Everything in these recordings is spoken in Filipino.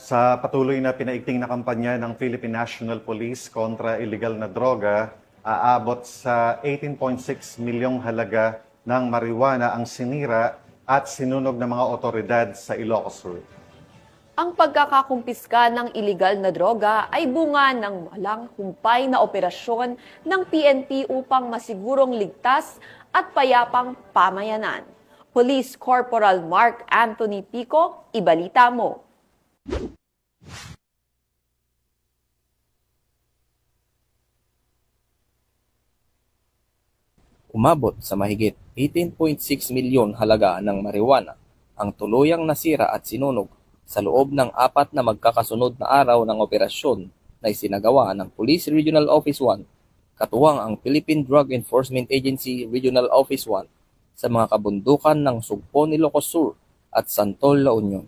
Sa patuloy na pinaigting na kampanya ng Philippine National Police kontra illegal na droga, aabot sa 18.6 milyong halaga ng marijuana ang sinira at sinunog ng mga otoridad sa Ilocos Sur. Ang pagkakakumpiska ng iligal na droga ay bunga ng walang humpay na operasyon ng PNP upang masigurong ligtas at payapang pamayanan. Police Corporal Mark Anthony Pico, ibalita mo. Umabot sa mahigit 18.6 milyon halaga ng marijuana ang tuluyang nasira at sinunog sa loob ng 4 na magkakasunod na araw ng operasyon na isinagawa ng Police Regional Office 1, katuwang ang Philippine Drug Enforcement Agency Regional Office 1 sa mga kabundukan ng Sugpon, Ilocos Sur at Santol, La Union.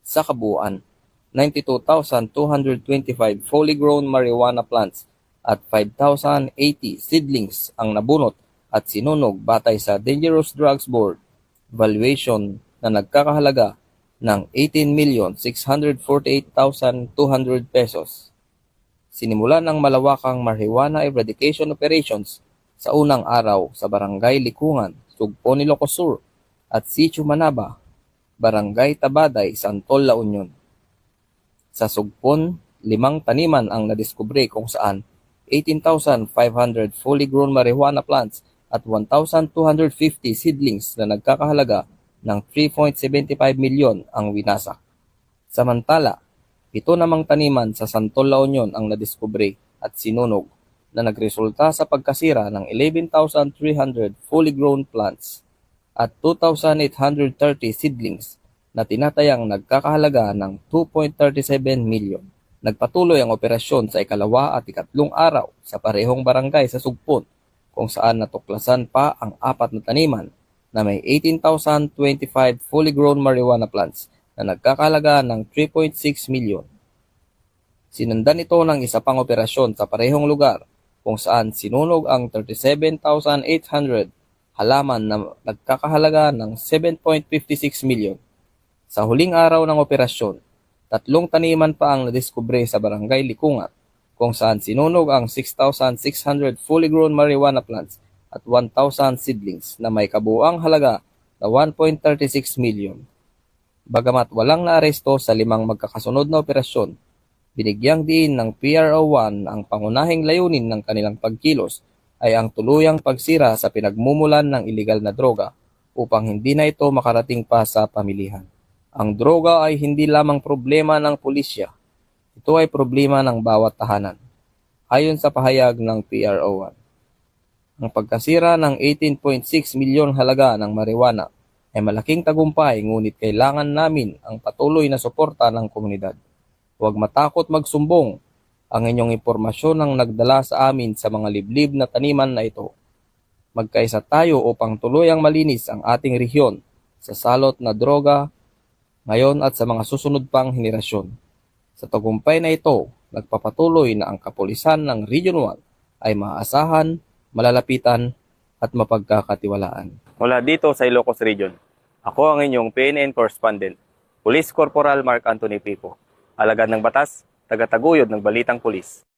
Sa kabuuan, 92,225 fully grown marijuana plants at 5,080 seedlings ang nabunot at sinunog batay sa Dangerous Drugs Board valuation na nagkakahalaga ng 18,648,200 pesos. Sinimulan ang malawakang marijuana eradication operations sa unang araw sa Barangay Likungan, Sugpon, Ilocos Sur at Sitio Manaba, Barangay Tabaday, Santol, La Union. Sa Sugpon, 5 taniman ang nadiskubre kung saan 18,500 fully grown marijuana plants at 1,250 seedlings na nagkakahalaga ng 3.75 milyon ang winasak. Samantala, 7 namang taniman sa Santol, La Union ang nadiskubre at sinunog na nagresulta sa pagkasira ng 11,300 fully grown plants at 2,830 seedlings na tinatayang nagkakahalaga ng 2.37 milyon. Nagpatuloy ang operasyon sa ikalawa at ikatlong araw sa parehong barangay sa Sugpon, kung saan natuklasan pa ang 4 na taniman na may 18,025 fully grown marijuana plants na nagkakahalaga ng 3.6 milyon. Sinundan ito ng isa pang operasyon sa parehong lugar kung saan sinunog ang 37,800 halaman na nagkakahalaga ng 7.56 milyon. Sa huling araw ng operasyon, 3 taniman pa ang nadiskubre sa Barangay Likungat kung saan sinunog ang 6,600 fully grown marijuana plants at 1,000 seedlings na may kabuuang halaga na 1.36 milyon. Bagamat walang naaresto sa 5 magkakasunod na operasyon, binigyang diin ng PRO1 ang pangunahing layunin ng kanilang pagkilos ay ang tuluyang pagsira sa pinagmumulan ng iligal na droga upang hindi na ito makarating pa sa pamilihan. Ang droga ay hindi lamang problema ng pulisya, ito ay problema ng bawat tahanan, ayon sa pahayag ng PRO1. Ang pagkasira ng 18.6 milyon halaga ng marijuana ay malaking tagumpay, ngunit kailangan namin ang patuloy na suporta ng komunidad. Huwag matakot magsumbong. Ang inyong impormasyon ang nagdala sa amin sa mga liblib na taniman na ito. Magkaisa tayo upang tuluyang malinis ang ating rehiyon sa salot na droga ngayon at sa mga susunod pang henerasyon. Sa tagumpay na ito, nagpapatuloy na ang kapulisan ng Region 1 ay maaasahan, malalapitan at mapagkakatiwalaan. Mula dito sa Ilocos Region, ako ang inyong PNN correspondent, Police Corporal Mark Anthony Pico. Alagad ng batas, tagataguyod ng Balitang Pulis.